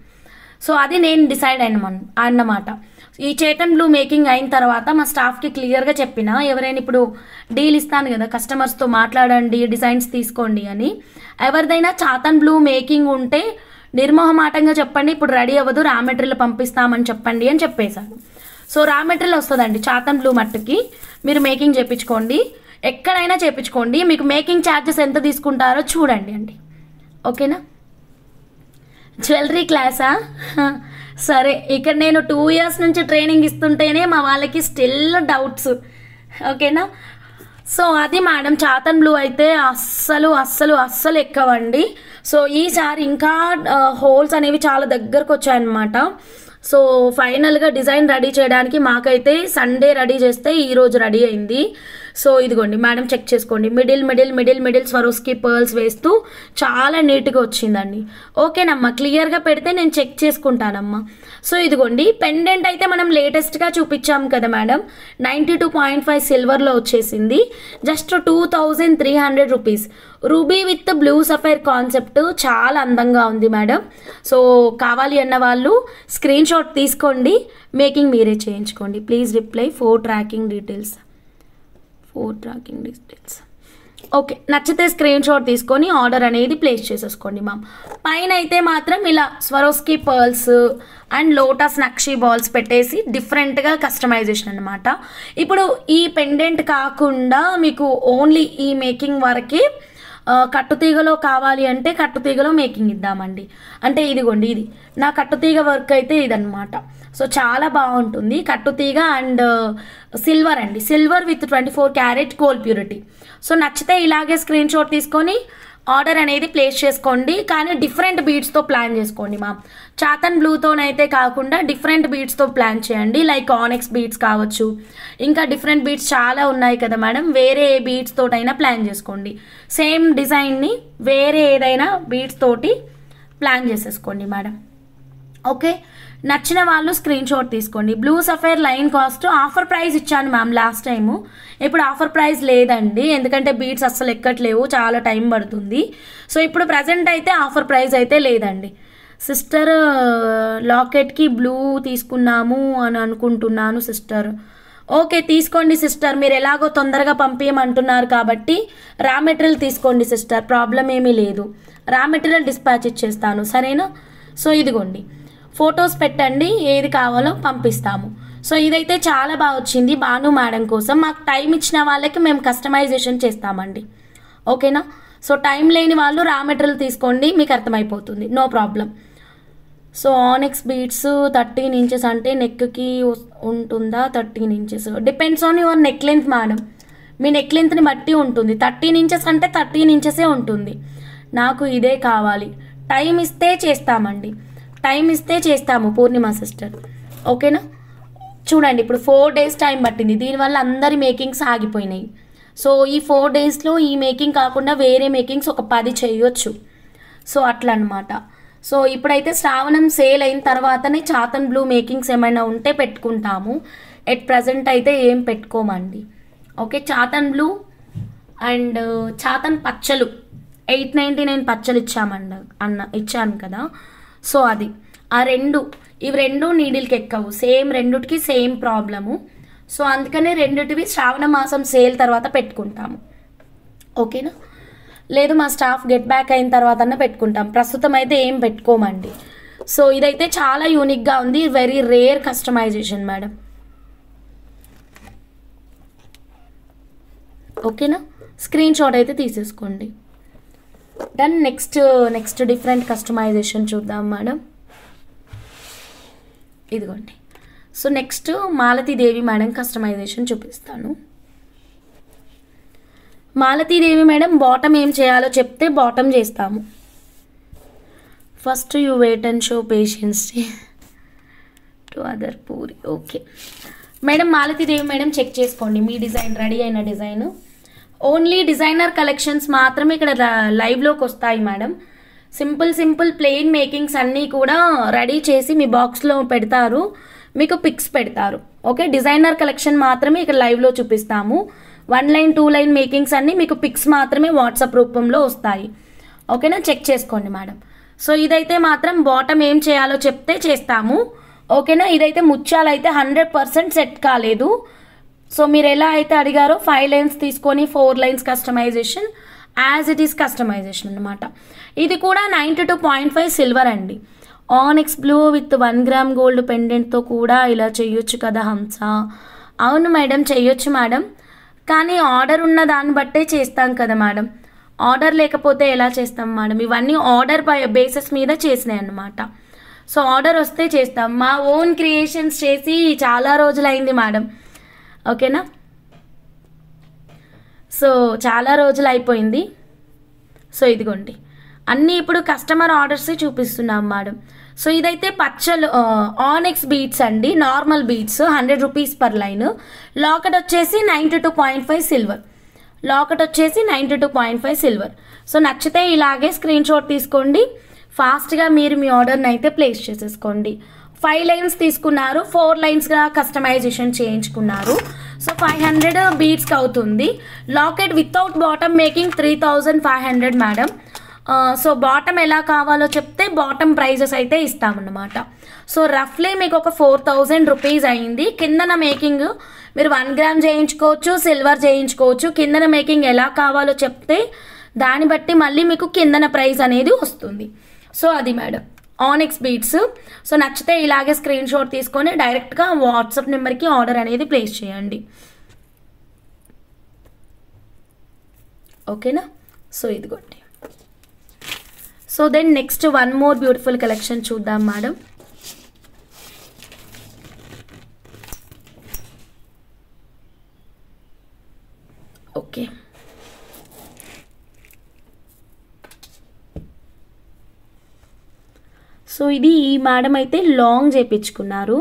సో అది నేను డిసైడ్ అన్నమాట. ఈ చేతన్ బ్లూ మేకింగ్ అయిన తర్వాత మా స్టాఫ్కి క్లియర్గా చెప్పిన, ఎవరైనా ఇప్పుడు డీల్ ఇస్తాను కదా కస్టమర్స్తో మాట్లాడండి, డిజైన్స్ తీసుకోండి అని. ఎవరిదైనా చాతన్ బ్లూ మేకింగ్ ఉంటే నిర్మోహమాటంగా చెప్పండి, ఇప్పుడు రెడీ అవ్వదు, రా మెటీరియల్ పంపిస్తామని చెప్పండి అని చెప్పేశాను. సో రా మెటీరియల్ వస్తుందండి చాతన్ బ్లూ మట్టుకి. మీరు మేకింగ్ చేయించుకోండి, ఎక్కడైనా చేయించుకోండి. మీకు మేకింగ్ ఛార్జెస్ ఎంత తీసుకుంటారో చూడండి అండి. ఓకేనా? జ్యువెలరీ క్లాసా? సరే, ఇక్కడ నేను 2 years నుంచి ట్రైనింగ్ ఇస్తుంటేనే మా వాళ్ళకి స్టిల్ డౌట్స్. ఓకేనా? సో అది మేడం, చాతన్ బ్లూ అయితే అస్సలు ఎక్కవండి. సో ఈసారి ఇంకా హోల్స్ అనేవి చాలా దగ్గరకు వచ్చాయన్నమాట. సో ఫైనల్గా డిజైన్ రెడీ చేయడానికి మాకైతే సండే రెడీ చేస్తే ఈరోజు రెడీ అయింది. సో ఇదిగోండి మేడం, చెక్ చేసుకోండి. మిడిల్ స్వరోస్కి పర్ల్స్ వేస్తూ చాలా నీట్గా వచ్చిందండి. ఓకేనమ్మా, క్లియర్గా పెడితే నేను చెక్ చేసుకుంటానమ్మా. సో ఇదిగోండి పెండెంట్ అయితే మనం లేటెస్ట్గా చూపించాం కదా మేడం, 92.5 సిల్వర్లో వచ్చేసింది. Just 2300 rupees. Ruby with blue sapphire concept చాలా అందంగా ఉంది మేడం. సో కావాలి అన్న వాళ్ళు స్క్రీన్ షాట్ తీసుకోండి, మేకింగ్ మీరే చేయించుకోండి. Please reply 4 tracking details. Okay, నచ్చితే స్క్రీన్ షాట్ తీసుకొని ఆర్డర్ అనేది ప్లేస్ చేసేసుకోండి మ్యామ్. పైన అయితే మాత్రం ఇలా Swarovski pearls and lotus nakshi balls పెట్టేసి డిఫరెంట్గా కస్టమైజేషన్ అనమాట. ఇప్పుడు ఈ పెండెంట్ కాకుండా మీకు ఓన్లీ ఈ మేకింగ్ వరకే కట్టుతీగలో కావాలి అంటే కట్టుతీగలో మేకింగ్ ఇద్దామండి. అంటే ఇదిగోండి, ఇది నా కట్టుతీగ వర్క్ అయితే ఇదనమాట. సో చాలా బాగుంటుంది కట్టుతీగ అండ్ సిల్వర్ అండి, silver with 24 carat gold purity. So నచ్చితే ఇలాగే స్క్రీన్ షాట్ తీసుకొని ఆర్డర్ అనేది ప్లేస్ చేసుకోండి. కానీ డిఫరెంట్ బీడ్స్తో ప్లాన్ చేసుకోండి మ్యామ్. చాతన్ బ్లూతోనైతే కాకుండా డిఫరెంట్ బీడ్స్తో ప్లాన్ చేయండి. లైక్ ఆనెక్స్ బీడ్స్ కావచ్చు, ఇంకా డిఫరెంట్ బీడ్స్ చాలా ఉన్నాయి కదా మేడం. వేరే ఏ బీడ్స్ తోటైనా ప్లాన్ చేసుకోండి. సేమ్ డిజైన్ని వేరే ఏదైనా బీడ్స్ తోటి ప్లాన్ చేసేసుకోండి మేడం. ఓకే, నచ్చిన వాళ్ళు స్క్రీన్ షాట్ తీసుకోండి. Blue sapphire line cost offer price ఇచ్చాను మ్యామ్ లాస్ట్ టైము. ఇప్పుడు ఆఫర్ ప్రైస్ లేదండి, ఎందుకంటే బీడ్స్ అస్సలు ఎక్కట్లేవు, చాలా టైం పడుతుంది. సో ఇప్పుడు ప్రజెంట్ అయితే ఆఫర్ ప్రైస్ అయితే లేదండి. సిస్టర్ లాకెట్కి బ్లూ తీసుకున్నాము అని అనుకుంటున్నాను సిస్టర్. ఓకే, తీసుకోండి సిస్టర్. మీరు ఎలాగో తొందరగా పంపించమంటున్నారు కాబట్టి రా మెటీరియల్ తీసుకోండి సిస్టర్, ప్రాబ్లం ఏమీ లేదు. రా మెటీరియల్ డిస్పాచ్ ఇచ్చేస్తాను, సరేనా? సో ఇదిగోండి ఫొటోస్ పెట్టండి, ఏది కావాలో పంపిస్తాము. సో ఇదైతే చాలా బాగా వచ్చింది భాను మేడం కోసం. మాకు టైం ఇచ్చిన వాళ్ళకి మేము కస్టమైజేషన్ చేస్తామండి, ఓకేనా. సో టైం లేని వాళ్ళు రా మెటీరియల్ తీసుకోండి, మీకు అర్థమైపోతుంది, no problem. So onyx beads 13 inches అంటే నెక్కి ఉంటుందా? 13 inches depends on your neck length madam, మీ నెక్ లెంత్ని బట్టి ఉంటుంది. 13 ఇంచెస్ అంటే 13 ఇంచెసే ఉంటుంది. నాకు ఇదే కావాలి, టైం ఇస్తే చేస్తామండి, టైం ఇస్తే చేస్తాము పూర్ణిమ సిస్టర్, ఓకేనా. చూడండి ఇప్పుడు 4 days టైం పట్టింది, దీనివల్ల అందరి మేకింగ్స్ ఆగిపోయినాయి. సో ఈ 4 daysలో ఈ మేకింగ్ కాకుండా వేరే మేకింగ్స్ ఒక 10 చేయొచ్చు. సో అట్లా అనమాట. సో ఇప్పుడైతే శ్రావణం సేల్ అయిన తర్వాతనే చాతన్ బ్లూ మేకింగ్స్ ఏమైనా ఉంటే పెట్టుకుంటాము. ఎట్ ప్రజెంట్ అయితే ఏం పెట్టుకోమండి, ఓకే. చాతన్ బ్లూ అండ్ చాతన్ పచ్చలు 899 పచ్చలు ఇచ్చాను కదా. సో అది ఇవి రెండు నీడిల్కి ఎక్కవు, సేమ్ రెండుటికి సేమ్ ప్రాబ్లము. సో అందుకనే రెండిటివి శ్రావణ మాసం సేల్ తర్వాత పెట్టుకుంటాము, ఓకేనా. లేదు మా స్టాఫ్ గెట్ బ్యాక్ అయిన తర్వాతనే పెట్టుకుంటాం, ప్రస్తుతం అయితే ఏం పెట్టుకోమండి. సో ఇదైతే చాలా యూనిక్గా ఉంది, వెరీ రేర్ కస్టమైజేషన్ మేడం, ఓకేనా. స్క్రీన్ షాట్ అయితే తీసేసుకోండి. దెన్ నెక్స్ట్ డిఫరెంట్ కస్టమైజేషన్ చూద్దాం మేడం. ఇదిగోండి. So next Malathidevi madam customisation చూపిస్తాను. మాలతీదేవి మేడం బాటమ్ ఏం చేయాలో చెప్తే బాటమ్ చేస్తాము. First you wait and show patience to other పూరి, okay madam. Malathidevi madam check చేసుకోండి, మీ డిజైన్ రెడీ అయిన డిజైన్. ఓన్లీ డిజైనర్ కలెక్షన్స్ మాత్రమే ఇక్కడ లైవ్లోకి వస్తాయి మేడం. సింపుల్ ప్లెయిన్ మేకింగ్స్ అన్నీ కూడా రెడీ చేసి మీ బాక్స్లో పెడతారు, మీకు పిక్స్ పెడతారు, ఓకే. డిజైనర్ కలెక్షన్ మాత్రమే ఇక్కడ లైవ్లో చూపిస్తాము. 1 లైన్ 2 లైన్ మేకింగ్స్ అన్నీ మీకు పిక్స్ మాత్రమే వాట్సాప్ రూపంలో వస్తాయి, ఓకేనా. చెక్ చేసుకోండి మేడం. సో ఇదైతే మాత్రం బాటమ్ ఏం చేయాలో చెప్తే చేస్తాము, ఓకేనా. ఇదైతే ముత్యాలు అయితే 100% సెట్ కాలేదు. సో మీరు ఎలా అయితే అడిగారో 5 లైన్స్ తీసుకొని 4 lines customisation as it is customisation అనమాట. ఇది కూడా 92.5 సిల్వర్ అండి. Onyx blue with 1 gram gold పెండెంట్తో కూడా ఇలా చేయొచ్చు కదా హంస. అవును మేడం చేయొచ్చు మేడం, కానీ ఆర్డర్ ఉన్న దాన్ని బట్టే చేస్తాం కదా మేడం, ఆర్డర్ లేకపోతే ఎలా చేస్తాం మేడం. ఇవన్నీ ఆర్డర్ బేసిస్ మీద చేసినాయి అన్నమాట. సో ఆర్డర్ వస్తే చేస్తాం. మా ఓన్ క్రియేషన్స్ చేసి చాలా రోజులైంది మేడం, ఓకేనా. సో చాలా రోజులు అయిపోయింది. సో ఇదిగోండి అన్నీ ఇప్పుడు కస్టమర్ ఆర్డర్స్ చూపిస్తున్నాం మేడం. సో ఇదైతే పచ్చలు ఆనిక్స్ బీడ్స్ అండి, normal beads 100 rupees per line. Locket వచ్చేసి 92.5 సిల్వర్, లాకెట్ వచ్చేసి 92.5 సిల్వర్. సో నచ్చితే ఇలాగే స్క్రీన్ షాట్ తీసుకోండి, ఫాస్ట్గా మీరు మీ ఆర్డర్ని అయితే ప్లేస్ చేసేసుకోండి. 5 లైన్స్ తీసుకున్నారు, 4 లైన్స్గా కస్టమైజేషన్ చేయించుకున్నారు. సో 500 బీడ్స్కి అవుతుంది. Locket without bottom making 3500 madam. So bottom ఎలా కావాలో చెప్తే బాటమ్ ప్రైజెస్ అయితే ఇస్తామన్నమాట. సో రఫ్లీ మీకు ఒక 4000 రూపీస్ అయింది. కిందన మేకింగ్ మీరు 1 గ్రామ్ చేయించుకోవచ్చు, సిల్వర్ చేయించుకోవచ్చు. కిందన మేకింగ్ ఎలా కావాలో చెప్తే దాన్ని బట్టి మళ్ళీ మీకు కిందన ప్రైస్ అనేది వస్తుంది. సో అది మేడం ఆనిక్స్ బీడ్స్. సో నచ్చితే ఇలాగే స్క్రీన్ షాట్ తీసుకొని డైరెక్ట్గా వాట్సాప్ నెంబర్కి ఆర్డర్ అనేది ప్లేస్ చేయండి, ఓకేనా. సో ఇదిగోండి. So then next 1 more beautiful collection చూద్దాం మేడం. ఓకే సో ఇది ఈ మేడం అయితే లాంగ్ చేయించుకున్నారు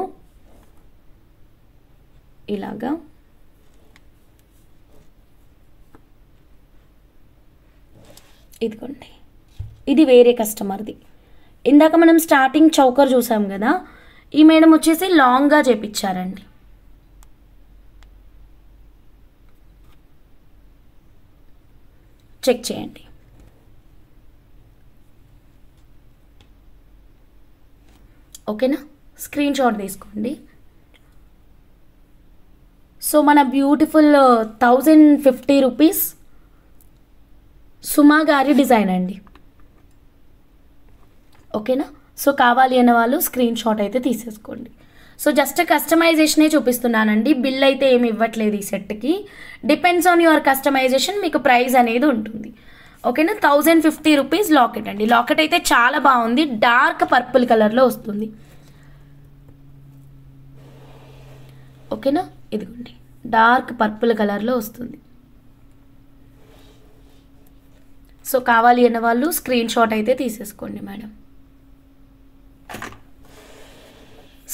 ఇలాగా. ఇదిగోండి ఇది వేరే కస్టమర్ది. ఇందాక మనం స్టార్టింగ్ చౌకర్ చూసాం కదా, ఈ మేడం వచ్చేసి లాంగ్గా చేయించారండి. చెక్ చేయండి. ఓకేనా, స్క్రీన్ షాట్ తీసుకోండి. సో మన బ్యూటిఫుల్ 1050 రూపీస్ సుమా గారి డిజైన్ అండి, ఓకేనా. సో కావాలి అన్న వాళ్ళు స్క్రీన్ షాట్ అయితే తీసేసుకోండి. సో జస్ట్ కస్టమైజేషనే చూపిస్తున్నానండి, బిల్ అయితే ఏమి ఇవ్వట్లేదు ఈ సెట్కి. డిపెండ్స్ ఆన్ యువర్ కస్టమైజేషన్ మీకు ప్రైస్ అనేది ఉంటుంది. ఓకేనా, 1050 రూపీస్ లాకెట్ అండి. లాకెట్ అయితే చాలా బాగుంది, డార్క్ పర్పుల్ కలర్లో వస్తుంది. ఓకేనా, ఇదిగోండి డార్క్ పర్పుల్ కలర్లో వస్తుంది. సో కావాలి అన్న వాళ్ళు స్క్రీన్ షాట్ అయితే తీసేసుకోండి madam.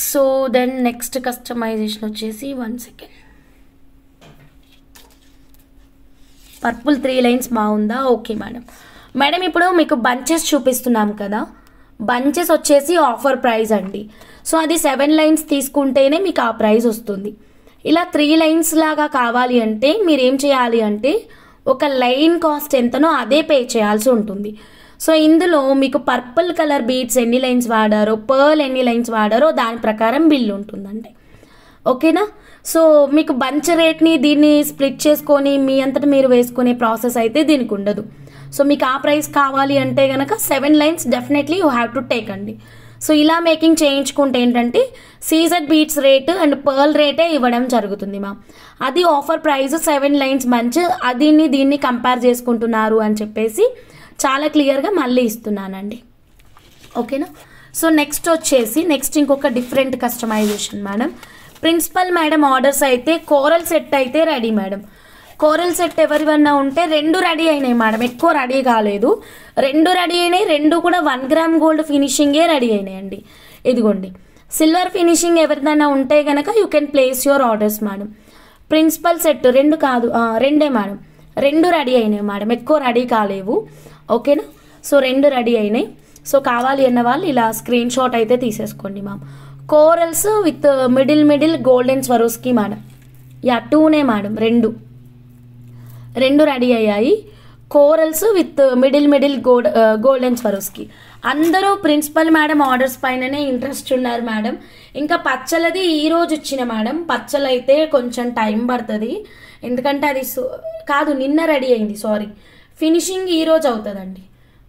So then next customization వచ్చేసి 1 సెకండ్. పర్పుల్ 3 లైన్స్ బాగుందా? Okay madam. మేడం ఇప్పుడు మీకు బంచెస్ చూపిస్తున్నాం కదా, బంచెస్ వచ్చేసి ఆఫర్ ప్రైస్ అండి. సో అది 7 లైన్స్ తీసుకుంటేనే మీకు ఆ ప్రైస్ వస్తుంది. ఇలా 3 లైన్స్ లాగా కావాలి అంటే మీరు ఏం చేయాలి అంటే ఒక లైన్ కాస్ట్ ఎంతనో అదే పే చేయాల్సి ఉంటుంది. సో ఇందులో మీకు పర్పుల్ కలర్ బీడ్స్ ఎన్ని లైన్స్ వాడారో, పర్ల్ ఎన్ని లైన్స్ వాడారో దాని ప్రకారం బిల్ ఉంటుందండి. ఓకేనా, సో మీకు బంచ్ రేట్ని దీన్ని స్ప్లిట్ చేసుకొని మీ అంతటా మీరు వేసుకునే ప్రాసెస్ అయితే దీనికి ఉండదు. సో మీకు ఆ ప్రైస్ కావాలి అంటే కనుక 7 lines definitely you have to take అండి. సో ఇలా మేకింగ్ చేయించుకుంటే ఏంటంటే CZ beads rate and pearl రేటే ఇవ్వడం జరుగుతుంది మ్యామ్. అది ఆఫర్ ప్రైస్ 7 లైన్స్ బంచ్, అదిని దీన్ని కంపేర్ చేసుకుంటున్నారు అని చెప్పేసి చాలా క్లియర్గా మళ్ళీ ఇస్తున్నానండి. ఓకేనా, సో నెక్స్ట్ వచ్చేసి ఇంకొక different customization madam. Principal madam orders అయితే కోరల్ సెట్ అయితే రెడీ మేడం. కోరల్ సెట్ ఎవరివన్నా ఉంటే 2 రెడీ అయినాయి మేడం, ఎక్కువ రెడీ కాలేదు. 2 రెడీ అయినాయి, 2 కూడా 1 గ్రామ్ గోల్డ్ ఫినిషింగే రెడీ అయినాయండి. ఇదిగోండి సిల్వర్ ఫినిషింగ్ ఎవరిదైనా ఉంటే కనుక you can place your orders madam. Principal set 2 కాదు 2 మేడం, 2 రెడీ అయినాయి మేడం, ఎక్కువ రెడీ కాలేవు. ఓకేనా, సో 2 రెడీ అయినాయి. సో కావాలి అన్న వాళ్ళు ఇలా స్క్రీన్ షాట్ అయితే తీసేసుకోండి ma'am. Corals with middle golden Swarovski madam. Yeah 2నే మేడం, 2 రెడీ అయ్యాయి. Corals with middle golden Swarovski. అందరూ ప్రిన్సిపల్ మేడం ఆర్డర్స్ పైననే ఇంట్రెస్ట్ ఉన్నారు మేడం. ఇంకా పచ్చలది ఈరోజు ఇచ్చిన మేడం, పచ్చలు అయితే కొంచెం టైం పడుతుంది, ఎందుకంటే అది కాదు నిన్న రెడీ అయింది, సారీ ఫినిషింగ్ ఈరోజు అవుతుందండి.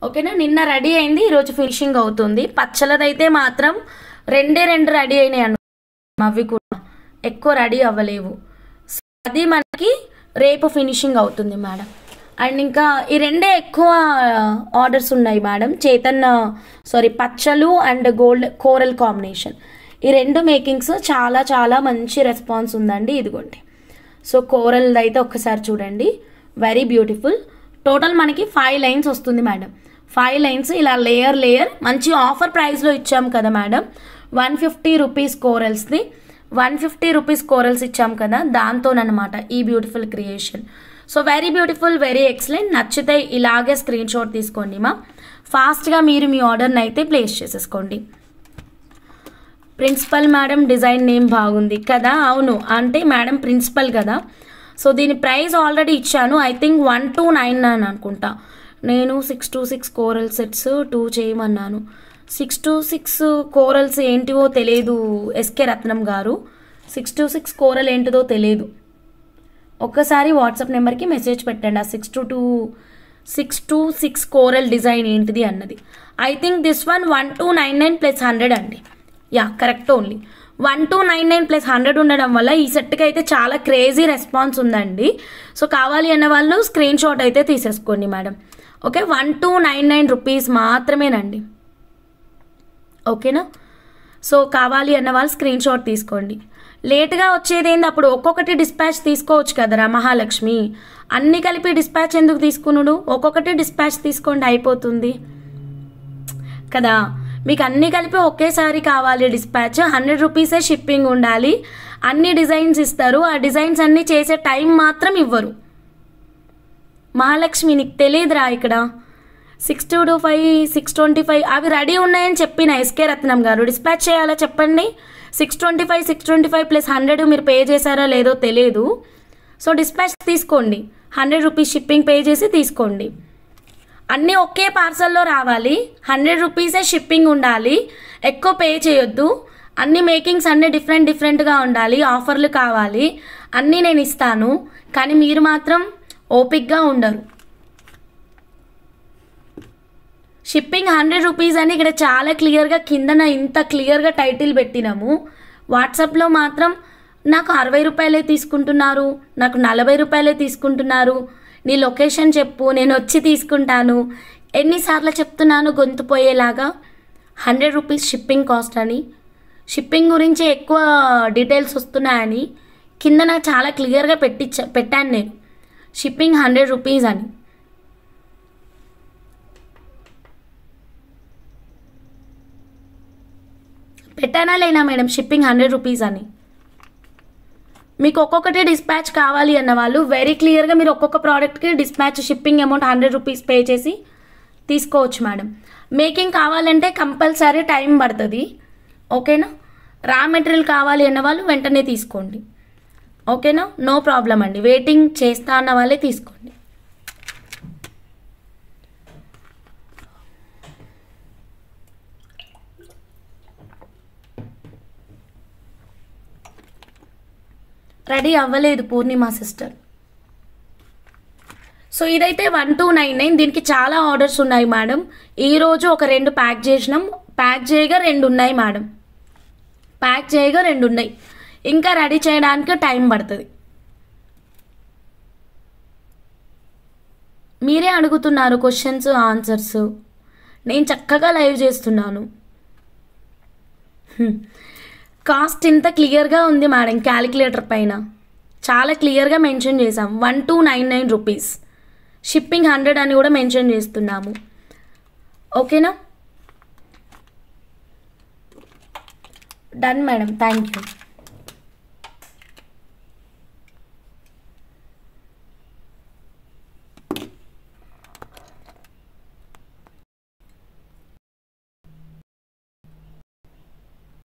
ఓకేనా, నిన్న రెడీ అయింది, ఈరోజు ఫినిషింగ్ అవుతుంది. పచ్చలదైతే మాత్రం 2 రెడీ అయినాయి అన్న, అవి కూడా ఎక్కువ రెడీ అవ్వలేవు. అది మనకి రేపు ఫినిషింగ్ అవుతుంది మేడం. అండ్ ఇంకా ఈ 2 ఎక్కువ ఆర్డర్స్ ఉన్నాయి మేడం. పచ్చలు అండ్ కోరల్ కాంబినేషన్, ఈ 2 మేకింగ్స్ చాలా మంచి రెస్పాన్స్ ఉందండి. ఇదిగోండి, సో కోరల్ అయితే ఒక్కసారి చూడండి, వెరీ బ్యూటిఫుల్. టోటల్ మనకి 5 లైన్స్ వస్తుంది మేడం. 5 లైన్స్ ఇలా లేయర్ మంచి ఆఫర్ ప్రైస్లో ఇచ్చాం కదా మేడం. 150 రూపీస్ కోరల్స్ది, 150 రూపీస్ కోరల్స్ ఇచ్చాం కదా, దాంతోనమాట ఈ beautiful creation. So very beautiful, very excellent. నచ్చితే ఇలాగే స్క్రీన్ షాట్ తీసుకోండి మా, ఫాస్ట్గా మీరు మీ ఆర్డర్ని అయితే ప్లేస్ చేసేసుకోండి. ప్రిన్సిపల్ మేడం డిజైన్ నేమ్ బాగుంది కదా, అవును అంటే మేడం ప్రిన్సిపల్ కదా. సో దీని ప్రైస్ ఆల్రెడీ ఇచ్చాను, ఐ థింక్ 1299 అని అనుకుంటా. నేను 626 కోరల్ సెట్స్ 2 చేయమన్నాను. 626 కోరల్స్ ఏంటివో తెలియదు ఎస్కే రత్నం గారు, 626 కోరల్ ఏంటిదో తెలియదు. ఒక్కసారి వాట్సాప్ నెంబర్కి మెసేజ్ పెట్టండి ఆ 626 కోరల్ డిజైన్ ఏంటిది అన్నది. I think this one 1299 plus 100 అండి. యా కరెక్ట్, ఓన్లీ 1299 ప్లస్ 100 ఉండడం వల్ల ఈ సెట్కి అయితే చాలా క్రేజీ రెస్పాన్స్ ఉందండి. సో కావాలి అన్న వాళ్ళు స్క్రీన్ షాట్ అయితే తీసేసుకోండి మేడం. ఓకే, 1299 రూపీస్ మాత్రమేనండి. ఓకేనా, సో కావాలి అన్న వాళ్ళు స్క్రీన్ షాట్ తీసుకోండి. లేట్గా వచ్చేది ఏంది, అప్పుడు ఒక్కొక్కటి డిస్పాచ్ తీసుకోవచ్చు కదరా మహాలక్ష్మి, అన్నీ కలిపి డిస్పాచ్ ఎందుకు తీసుకున్నాడు, ఒక్కొక్కటి డిస్పాచ్ తీసుకోండి అయిపోతుంది కదా. మీకు అన్నీ కలిపి ఒకేసారి కావాలి డిస్పాచ్, 100 రూపీసే షిప్పింగ్ ఉండాలి, అన్ని డిజైన్స్ ఇస్తారు, ఆ డిజైన్స్ అన్నీ చేసే టైం మాత్రం ఇవ్వరు. మహాలక్ష్మి నీకు తెలియదురా, ఇక్కడ 625 625 అవి రెడీ ఉన్నాయని చెప్పిన ఎస్కే రత్నం గారు, డిస్పాచ్ చేయాలా చెప్పండి. 625 ప్లస్ 100 మీరు పే చేశారో లేదో తెలియదు. సో డిస్పాచ్ తీసుకోండి, 100 రూపీస్ షిప్పింగ్ పే చేసి తీసుకోండి. అన్నీ ఒకే పార్సల్లో రావాలి, 100 రూపీసే షిప్పింగ్ ఉండాలి, ఎక్కువ పే చేయొద్దు, అన్ని మేకింగ్స్ అన్నీ డిఫరెంట్గా ఉండాలి, ఆఫర్లు కావాలి, అన్నీ నేను ఇస్తాను, కానీ మీరు మాత్రం ఓపిక్గా ఉండరు. షిప్పింగ్ 100 రూపీస్ అని ఇక్కడ చాలా క్లియర్గా కిందన ఇంత క్లియర్గా టైటిల్ పెట్టినాము. వాట్సాప్లో మాత్రం నాకు 60 రూపాయలే తీసుకుంటున్నారు, నాకు 40 రూపాయలే తీసుకుంటున్నారు, నీ లొకేషన్ చెప్పు నేను వచ్చి తీసుకుంటాను. ఎన్నిసార్లు చెప్తున్నాను గొంతు పోయేలాగా 100 రూపీస్ షిప్పింగ్ కాస్ట్ అని. షిప్పింగ్ గురించి ఎక్కువ డీటెయిల్స్ వస్తున్నాయని కింద నాకు చాలా క్లియర్గా పెట్టాను నేను, షిప్పింగ్ 100 రూపీస్ అని. పెట్టానా లేనా మేడం షిప్పింగ్ 100 రూపీస్ అని? మీకు ఒక్కొక్కటి డిస్పాచ్ కావాలి అన్న వాళ్ళు వెరీ క్లియర్గా మీరు ఒక్కొక్క ప్రోడక్ట్కి dispatch shipping amount 100 rupees pay చేసి తీసుకోవచ్చు మేడం. మేకింగ్ కావాలంటే కంపల్సరీ టైం పడుతుంది, ఓకేనా. రా మెటీరియల్ కావాలి అన్న వాళ్ళు వెంటనే తీసుకోండి, ఓకేనా, నో ప్రాబ్లం అండి. వెయిటింగ్ చేస్తా అన్న వాళ్ళే తీసుకోండి. రెడీ అవ్వలేదు పూర్ణిమ సిస్టర్. సో ఇదైతే 1299. దీనికి చాలా ఆర్డర్స్ ఉన్నాయి మేడం. ఈరోజు ఒక 2 ప్యాక్ చేసినాం, ప్యాక్ చేయగా 2 ఉన్నాయి మేడం, ప్యాక్ చేయగా 2 ఉన్నాయి. ఇంకా రెడీ చేయడానికి టైం పడుతుంది. మీరే అడుగుతున్నారు క్వశ్చన్స్ ఆన్సర్స్, నేను చక్కగా లైవ్ చేస్తున్నాను. కాస్ట్ ఇంత క్లియర్గా ఉంది మేడం, క్యాలిక్యులేటర్ పైన చాలా క్లియర్గా మెన్షన్ చేసాం. 1299 రూపీస్, షిప్పింగ్ 100 అని కూడా మెన్షన్ చేస్తున్నాము, ఓకేనా. Done madam, thank you.